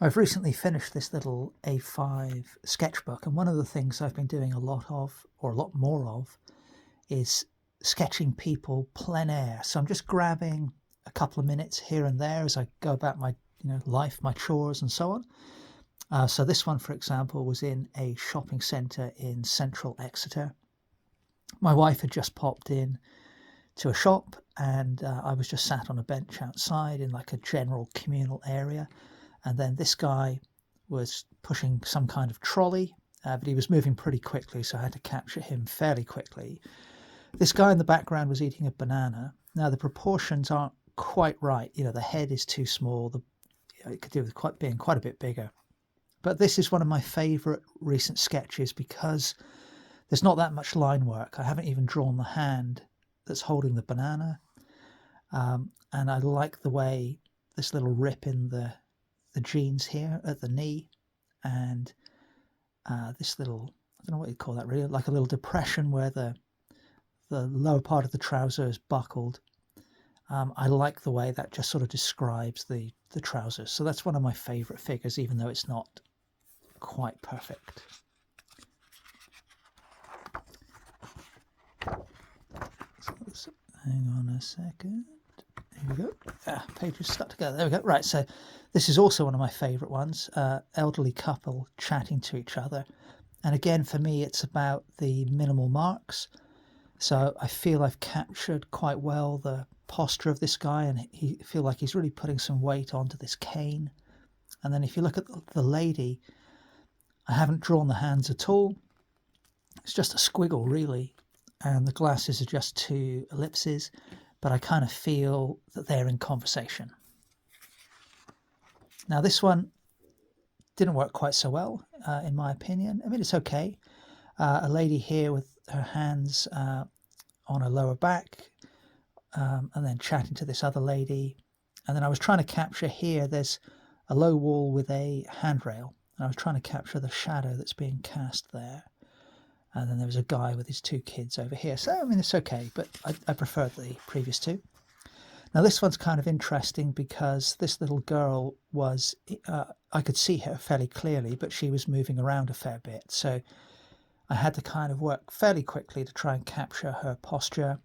I've recently finished this little A5 sketchbook, and one of the things I've been doing a lot of, or a lot more of, is sketching people plein air. So I'm just grabbing a couple of minutes here and there as I go about my life, my chores, and so on. So this one, for example, was in a shopping centre in central Exeter. My wife had just popped in to a shop, and I was just sat on a bench outside in like a general communal area. And then this guy was pushing some kind of trolley, but he was moving pretty quickly, so I had to capture him fairly quickly. This guy in the background was eating a banana. Now the proportions aren't quite right. The head is too small. It could do with being quite a bit bigger. But this is one of my favourite recent sketches because there's not that much line work. I haven't even drawn the hand that's holding the banana. And I like the way this little rip in the jeans here at the knee, and this little, I don't know what you'd call that really, like a little depression where the lower part of the trouser is buckled. I like the way that just sort of describes the trousers. So that's one of my favourite figures, even though it's not quite perfect. So hang on a second. Here we go. Pages stuck together. There we go. Right, so this is also one of my favourite ones. Elderly couple chatting to each other. And again, for me, it's about the minimal marks. So I feel I've captured quite well the posture of this guy, and I feel like he's really putting some weight onto this cane. And then if you look at the lady, I haven't drawn the hands at all. It's just a squiggle, really. And the glasses are just two ellipses, but I kind of feel that they're in conversation. Now this one didn't work quite so well, in my opinion. I mean, it's okay. A lady here with her hands on her lower back, and then chatting to this other lady. And then I was trying to capture here, there's a low wall with a handrail, and I was trying to capture the shadow that's being cast there. And then there was a guy with his two kids over here. So, I mean, it's okay, but I preferred the previous two. Now, this one's kind of interesting because this little girl was, I could see her fairly clearly, but she was moving around a fair bit. So I had to kind of work fairly quickly to try and capture her posture,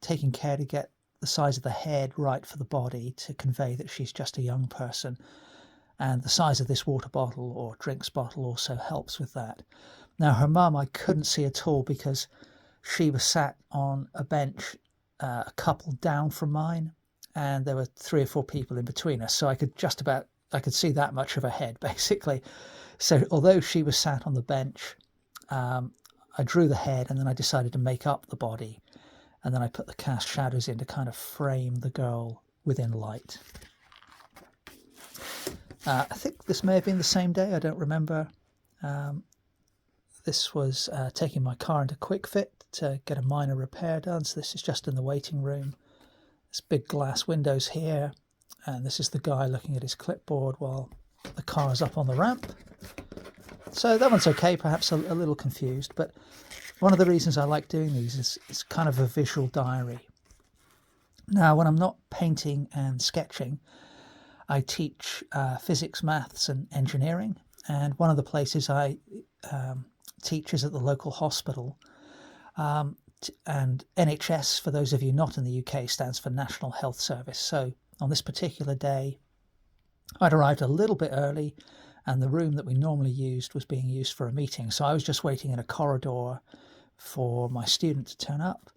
taking care to get the size of the head right for the body to convey that she's just a young person. And the size of this water bottle or drinks bottle also helps with that. Now, her mum I couldn't see at all because she was sat on a bench a couple down from mine, and there were 3 or 4 people in between us, so I could see that much of her head, basically. So although she was sat on the bench, I drew the head, and then I decided to make up the body, and then I put the cast shadows in to kind of frame the girl within light. I think this may have been the same day, I don't remember. This was taking my car into Quick Fit to get a minor repair done. So this is just in the waiting room. There's big glass windows here. And this is the guy looking at his clipboard while the car is up on the ramp. So that one's okay, perhaps a little confused. But one of the reasons I like doing these is it's kind of a visual diary. Now, when I'm not painting and sketching, I teach physics, maths and engineering. And one of the places I teach is at the local hospital. And NHS, for those of you not in the UK, stands for National Health Service. So on this particular day, I'd arrived a little bit early, and the room that we normally used was being used for a meeting. So I was just waiting in a corridor for my student to turn up.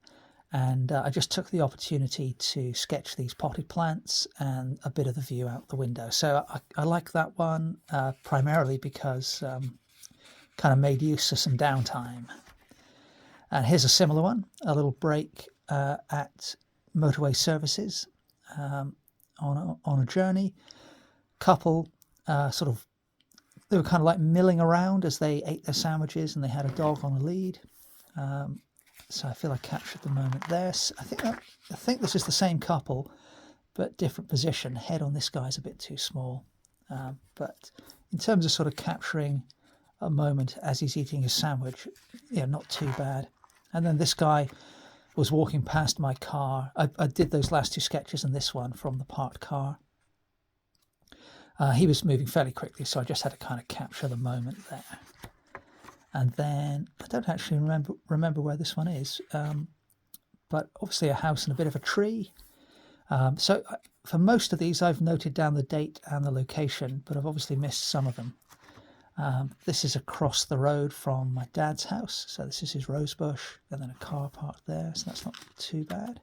And I just took the opportunity to sketch these potted plants and a bit of the view out the window. So I like that one primarily because kind of made use of some downtime. And here's a similar one, a little break at motorway services on a journey. Couple they were kind of like milling around as they ate their sandwiches, and they had a dog on a lead. So I feel I captured the moment there. I think this is the same couple, but different position. Head on this guy's a bit too small. But in terms of sort of capturing a moment as he's eating his sandwich, not too bad. And then this guy was walking past my car. I did those last two sketches and this one from the parked car. He was moving fairly quickly, so I just had to kind of capture the moment there. And then I don't actually remember where this one is, but obviously a house and a bit of a tree. So for most of these, I've noted down the date and the location, but I've obviously missed some of them. This is across the road from my dad's house. So this is his rose bush, and then a car parked there, so that's not too bad.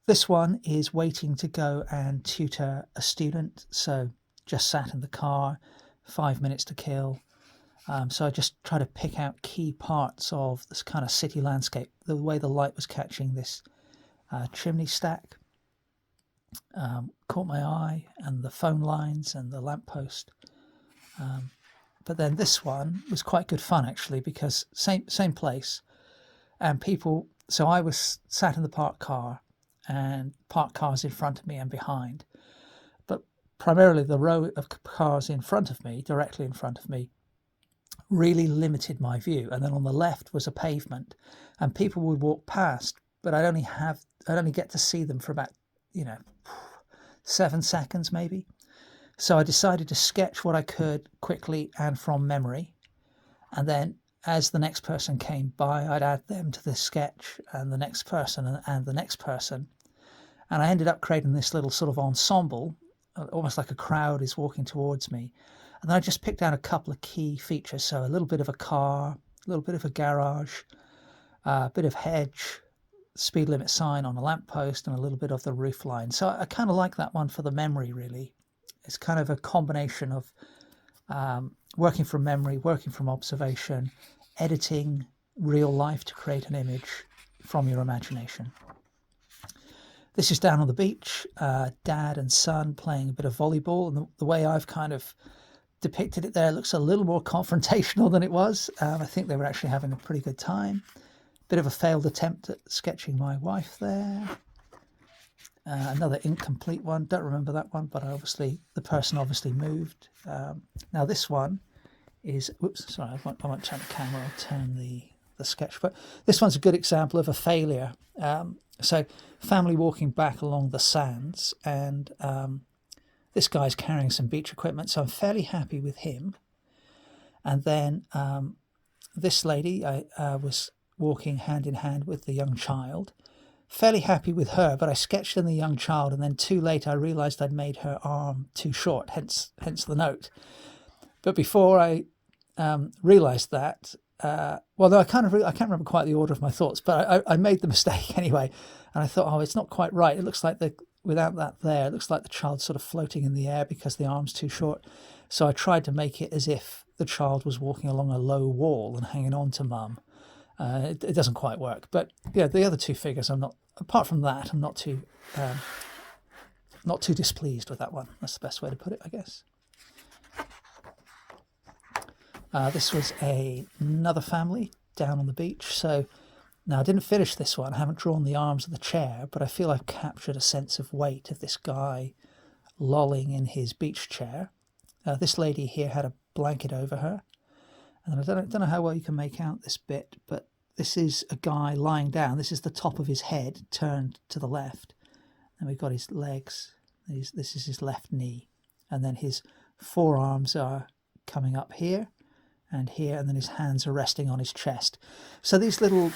This one is waiting to go and tutor a student. So just sat in the car, 5 minutes to kill. So I just try to pick out key parts of this kind of city landscape, the way the light was catching this chimney stack. Caught my eye, and the phone lines and the lamppost. But then this one was quite good fun actually, because same place, and people. So I was sat in the parked car, and parked cars in front of me and behind, but primarily the row of cars in front of me, directly in front of me, really limited my view. And then on the left was a pavement, and people would walk past, but I'd only get to see them for about 7 seconds maybe. So I decided to sketch what I could quickly and from memory, and then as the next person came by, I'd add them to the sketch, and the next person and the next person, and I ended up creating this little sort of ensemble, almost like a crowd is walking towards me. And then I just picked out a couple of key features, so a little bit of a car, a little bit of a garage, a bit of hedge, speed limit sign on a lamppost, and a little bit of the roof line. So I kind of like that one for the memory, really. It's kind of a combination of working from memory, working from observation, editing real life to create an image from your imagination. This is down on the beach, dad and son playing a bit of volleyball, and the way I've kind of depicted it there looks a little more confrontational than it was. I think they were actually having a pretty good time. Bit of a failed attempt at sketching my wife there. Another incomplete one, don't remember that one, but the person obviously moved. Now this one is, whoops, sorry, I won't turn the camera, I'll turn the sketch, but this one's a good example of a failure. So family walking back along the sands, and this guy's carrying some beach equipment, so I'm fairly happy with him. And then this lady was walking hand in hand with the young child. Fairly happy with her, but I sketched in the young child, and then too late I realised I'd made her arm too short, hence the note. But before I realised that, no, I can't remember quite the order of my thoughts, but I made the mistake anyway, and I thought, oh, it's not quite right. It looks like without that there, it looks like the child's sort of floating in the air because the arm's too short. So I tried to make it as if the child was walking along a low wall and hanging on to mum. It doesn't quite work, but yeah, the other two figures, apart from that, I'm not too displeased with that one. That's the best way to put it, I guess. This was another family down on the beach. So now I didn't finish this one. I haven't drawn the arms of the chair, but I feel I've captured a sense of weight of this guy lolling in his beach chair. This lady here had a blanket over her. And I don't know how well you can make out this bit, but this is a guy lying down. This is the top of his head turned to the left. And we've got his legs. This is his left knee. And then his forearms are coming up here, and then his hands are resting on his chest. So these little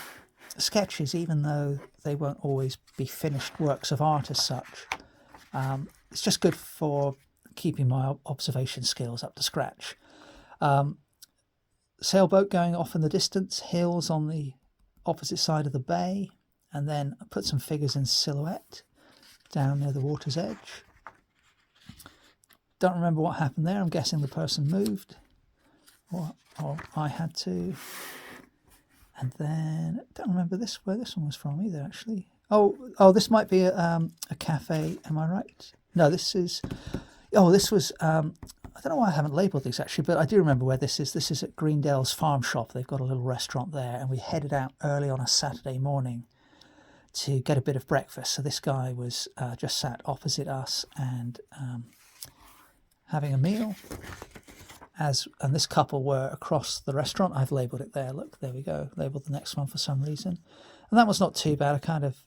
sketches, even though they won't always be finished works of art as such, it's just good for keeping my observation skills up to scratch. Sailboat going off in the distance, hills on the opposite side of the bay, and then I put some figures in silhouette down near the water's edge. Don't remember what happened there. I'm guessing the person moved, or I had to. And then don't remember where this one was from either, actually. Oh, this might be a cafe. Am I right? No, this was. I don't know why I haven't labelled these actually, but I do remember where this is. This is at Greendale's Farm Shop. They've got a little restaurant there, and we headed out early on a Saturday morning to get a bit of breakfast. So this guy was just sat opposite us and having a meal. And this couple were across the restaurant. I've labelled it there. Look, there we go. Labelled the next one for some reason. And that was not too bad. I kind of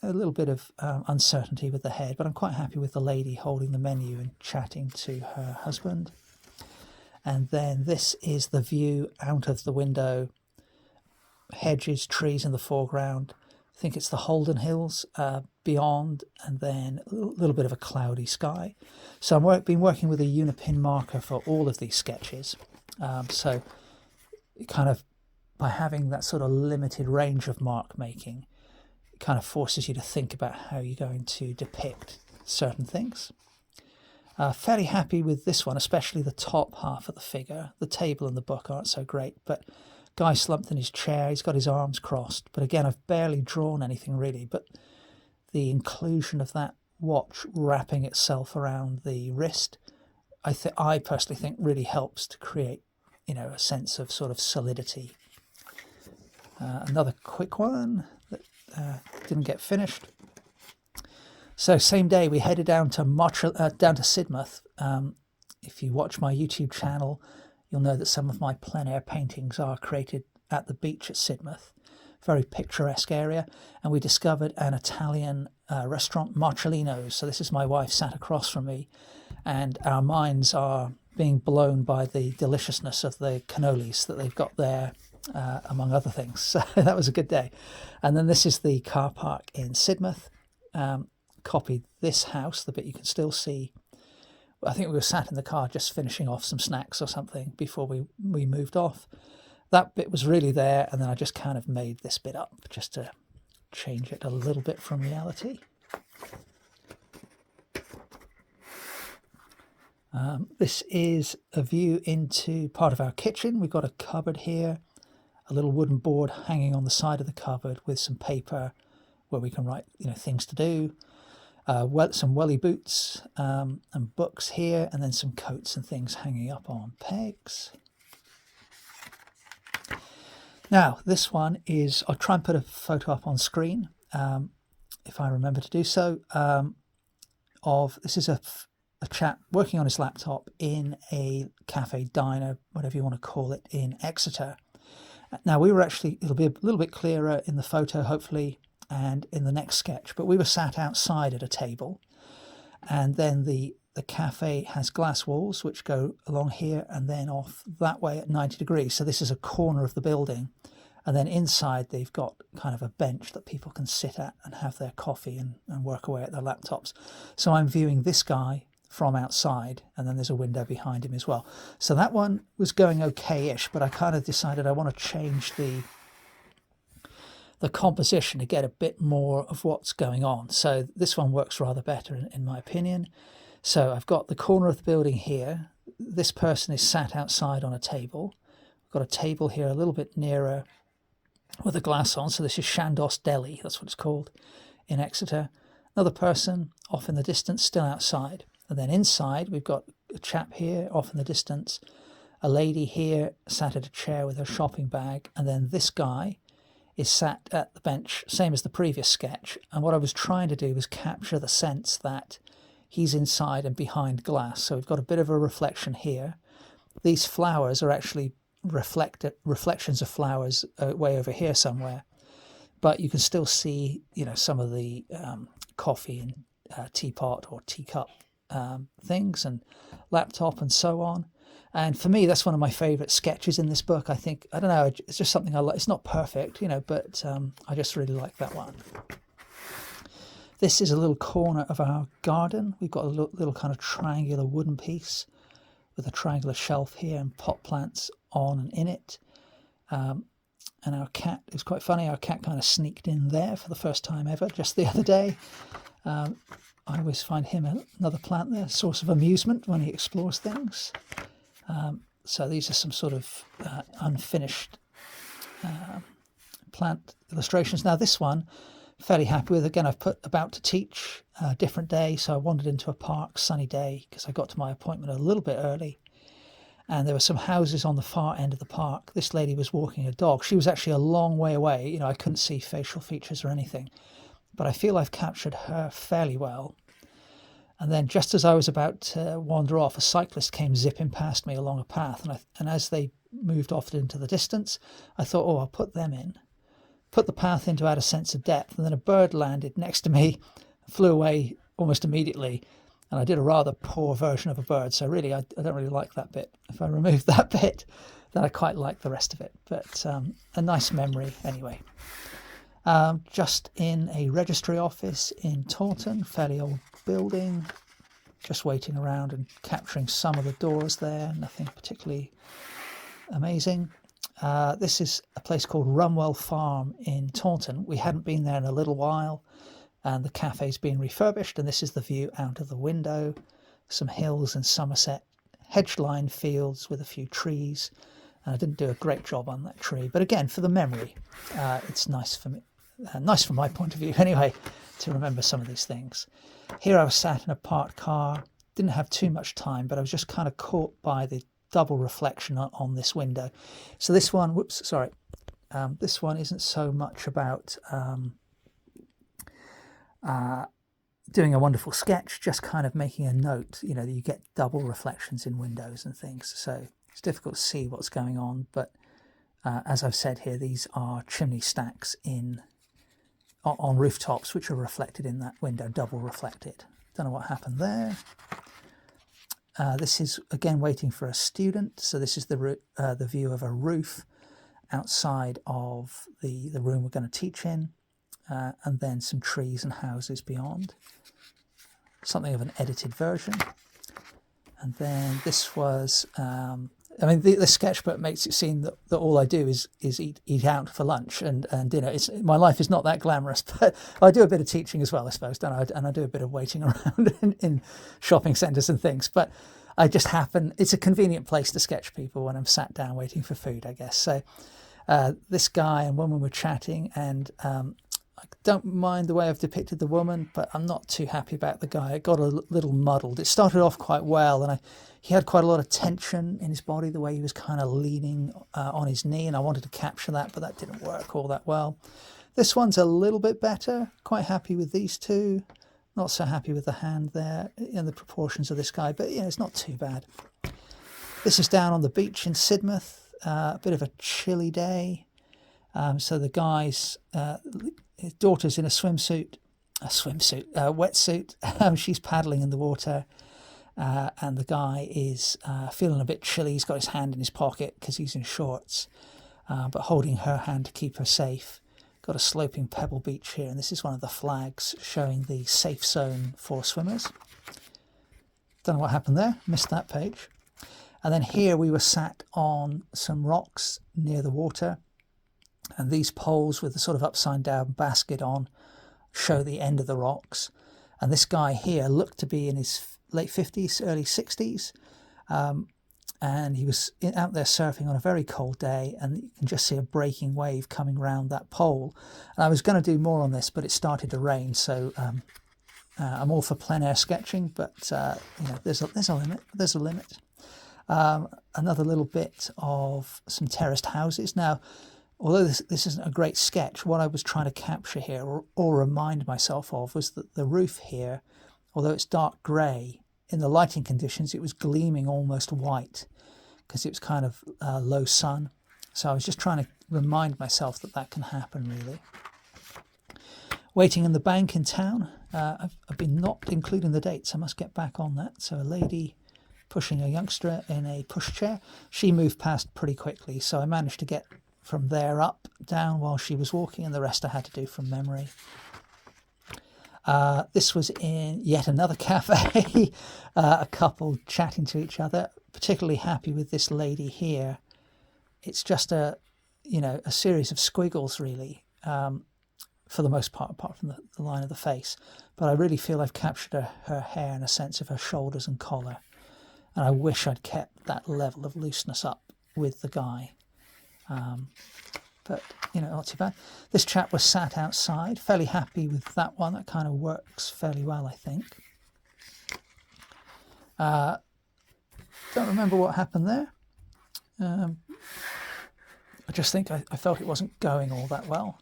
a little bit of uncertainty with the head, but I'm quite happy with the lady holding the menu and chatting to her husband. And then this is the view out of the window, hedges, trees in the foreground. I think it's the Holden Hills beyond, and then a little bit of a cloudy sky. So I've been working with a Unipin marker for all of these sketches. So it kind of, by having that sort of limited range of mark making, it kind of forces you to think about how you're going to depict certain things. Fairly happy with this one, especially the top half of the figure. The table and the book aren't so great, but guy slumped in his chair, he's got his arms crossed. But again, I've barely drawn anything really, but the inclusion of that watch wrapping itself around the wrist, I personally think really helps to create, a sense of sort of solidity. Another quick one that didn't get finished. So same day we headed down to Sidmouth. If you watch my YouTube channel, you'll know that some of my plein air paintings are created at the beach at Sidmouth. Very picturesque area. And we discovered an Italian restaurant, Marcellino's. So this is my wife sat across from me, and our minds are being blown by the deliciousness of the cannolis that they've got there, among other things. So that was a good day. And then this is the car park in Sidmouth. Copied this house, the bit you can still see. I think we were sat in the car just finishing off some snacks or something before we moved off. That bit was really there, and then I just kind of made this bit up just to change it a little bit from reality. This is a view into part of our kitchen. We've got a cupboard here, a little wooden board hanging on the side of the cupboard with some paper where we can write, things to do. Some welly boots and books here, and then some coats and things hanging up on pegs. Now, this one is, I'll try and put a photo up on screen, if I remember to do so, this is a chap working on his laptop in a cafe, diner, whatever you want to call it, in Exeter. Now, it'll be a little bit clearer in the photo, hopefully, and in the next sketch, but we were sat outside at a table, and then the cafe has glass walls which go along here and then off that way at 90 degrees. So this is a corner of the building, and then inside they've got kind of a bench that people can sit at and have their coffee and work away at their laptops. So I'm viewing this guy from outside, and then there's a window behind him as well. So that one was going okay-ish, but I kind of decided I want to change the composition to get a bit more of what's going on. So this one works rather better in my opinion. So I've got the corner of the building here. This person is sat outside on a table. I've got a table here a little bit nearer with a glass on. So this is Shandos Deli, that's what it's called, in Exeter. Another person off in the distance, still outside. And then inside we've got a chap here off in the distance, a lady here sat at a chair with her shopping bag, and then this guy is sat at the bench, same as the previous sketch. And what I was trying to do was capture the sense that he's inside and behind glass. So we've got a bit of a reflection here. These flowers are actually reflections of flowers way over here somewhere. But you can still see, some of the coffee and teapot or teacup things and laptop and so on. And for me, that's one of my favourite sketches in this book. I think, I don't know, it's just something I like. It's not perfect, but I just really like that one. This is a little corner of our garden. We've got a little kind of triangular wooden piece with a triangular shelf here and pot plants on and in it. And our cat, it was quite funny, our cat kind of sneaked in there for the first time ever just the other day. I always find him another plant there, source of amusement when he explores things. So these are some sort of unfinished plant illustrations. Now this one, fairly happy with. Again, I've put about to teach, a different day. So I wandered into a park, sunny day, because I got to my appointment a little bit early. And there were some houses on the far end of the park. This lady was walking a dog. She was actually a long way away. I couldn't see facial features or anything. But I feel I've captured her fairly well. And then just as I was about to wander off, a cyclist came zipping past me along a path. And as they moved off into the distance, I thought, I'll put them in. put the path in to add a sense of depth, and then a bird landed next to me, flew away almost immediately, and I did a rather poor version of a bird. So really, I don't really like that bit. If I removed that bit, then I quite like the rest of it. But a nice memory anyway. Just in a registry office in Taunton, fairly old building, just waiting around and capturing some of the doors there, nothing particularly amazing. This is a place called Rumwell Farm in Taunton. We hadn't been there in a little while, and the cafe's been refurbished, and this is the view out of the window. Some hills in Somerset, hedge-lined fields with a few trees, and I didn't do a great job on that tree, but again, for the memory, it's nice for me. Nice from my point of view anyway, to remember some of these things. Here I was sat in a parked car, didn't have too much time, but I was just kind of caught by the double reflection on this window. So this one, this one isn't so much about doing a wonderful sketch, just kind of making a note, that you get double reflections in windows and things. So it's difficult to see what's going on, but as I've said here, these are chimney stacks on rooftops, which are reflected in that window, double reflected. Don't know what happened there. This is again waiting for a student. So this is the view of a roof outside of the room we're going to teach in, and then some trees and houses beyond. Something of an edited version. And then this was, the sketchbook makes it seem that all I do is eat out for lunch and dinner. My life is not that glamorous, but I do a bit of teaching as well, I suppose, don't I? And I do a bit of waiting around in shopping centres and things. But I just happen, it's a convenient place to sketch people when I'm sat down waiting for food, I guess. So this guy and woman were chatting, and I don't mind the way I've depicted the woman, but I'm not too happy about the guy. It got a little muddled. It started off quite well, and he had quite a lot of tension in his body, the way he was kind of leaning on his knee, and I wanted to capture that, but that didn't work all that well. This one's a little bit better. Quite happy with these two. Not so happy with the hand there and the proportions of this guy, but it's not too bad. This is down on the beach in Sidmouth. A bit of a chilly day. So the guy's his daughter's in a wetsuit. She's paddling in the water, and the guy is feeling a bit chilly. He's got his hand in his pocket because he's in shorts, but holding her hand to keep her safe. Got a sloping pebble beach here, and this is one of the flags showing the safe zone for swimmers. Don't know what happened there, missed that page. And then here we were sat on some rocks near the water, and these poles with the sort of upside down basket on show the end of the rocks. And this guy here looked to be in his late 50s, early 60s, and he was out there surfing on a very cold day, and you can just see a breaking wave coming round that pole. And I was going to do more on this, but it started to rain, so I'm all for plein air sketching, but there's a limit. There's a limit. Another little bit of some terraced houses. Now, although this isn't a great sketch, what I was trying to capture here, or remind myself of, was that the roof here, although it's dark grey, in the lighting conditions it was gleaming almost white because it was kind of low sun. So I was just trying to remind myself that can happen, really. Waiting in the bank in town. I've been not including the dates. I must get back on that. So a lady pushing a youngster in a pushchair. She moved past pretty quickly, so I managed to get from there up, down while she was walking, and the rest I had to do from memory. This was in yet another cafe, a couple chatting to each other, particularly happy with this lady here. It's just a series of squiggles, really, for the most part, apart from the line of the face. But I really feel I've captured her hair and a sense of her shoulders and collar. And I wish I'd kept that level of looseness up with the guy. But, not too bad. This chap was sat outside, fairly happy with that one. That kind of works fairly well, I think. Don't remember what happened there. I just think I felt it wasn't going all that well.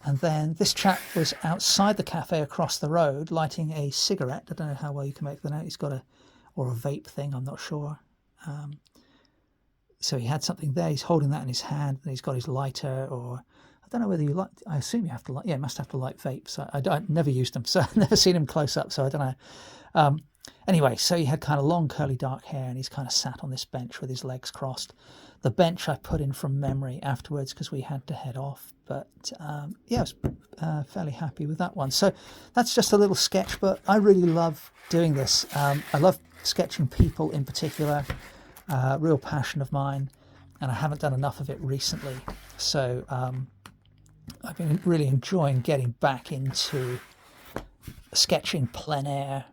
And then this chap was outside the cafe across the road, lighting a cigarette. I don't know how well you can make that out. He's got a vape thing, I'm not sure. So he had something there. He's holding that in his hand, and he's got his lighter, or I don't know whether you like, I assume you have to like, yeah, you must have to like vapes. I've never used them, so I've never seen him close up, so I don't know. Anyway, so he had kind of long curly dark hair and he's kind of sat on this bench with his legs crossed. The bench I put in from memory afterwards because we had to head off. But yeah, I was fairly happy with that one. So that's just a little sketch, but I really love doing this. I love sketching people in particular, real passion of mine, and I haven't done enough of it recently. So I've been really enjoying getting back into sketching plein air,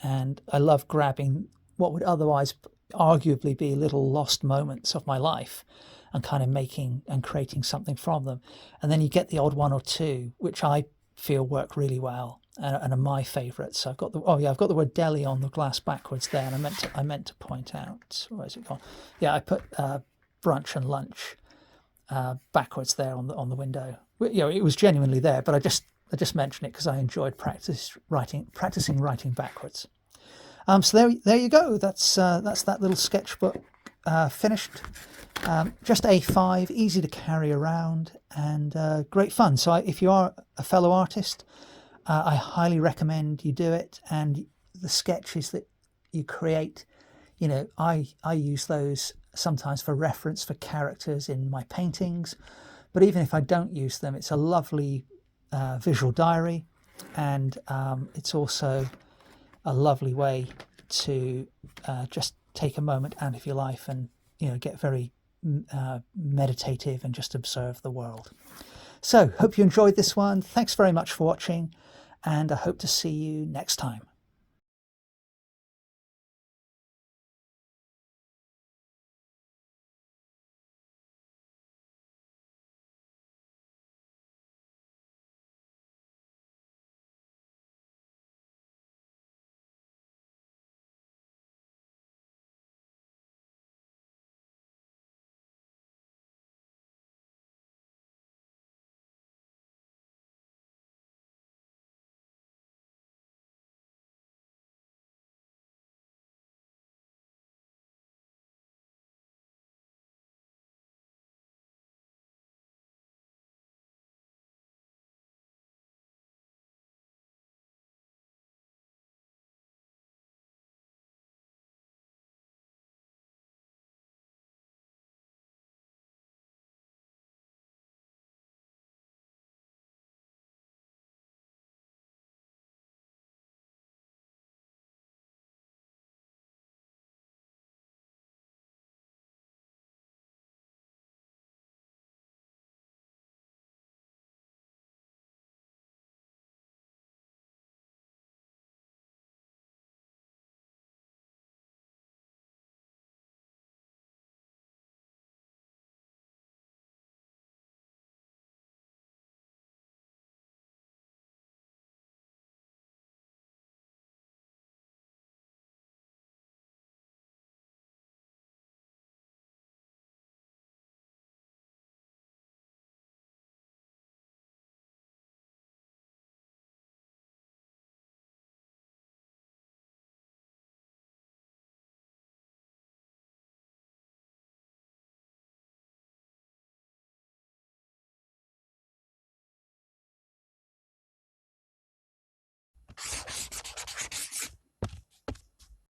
and I love grabbing what would otherwise arguably be little lost moments of my life and kind of making and creating something from them. And then you get the odd one or two which I feel work really well and are my favourites. So I've got I've got the word deli on the glass backwards there, and I meant to point out, where is it gone? Yeah, I put brunch and lunch backwards there on the window. You know, it was genuinely there, but I just mention it because I enjoyed practicing writing backwards. So there you go. That's that little sketchbook finished. Just A5, easy to carry around, and great fun. So if you are a fellow artist, I highly recommend you do it. And the sketches that you create, you know, I use those sometimes for reference for characters in my paintings. But even if I don't use them, it's a lovely visual diary, and it's also a lovely way to just take a moment out of your life and, you know, get very meditative and just observe the world. So hope you enjoyed this one. Thanks very much for watching, and I hope to see you next time.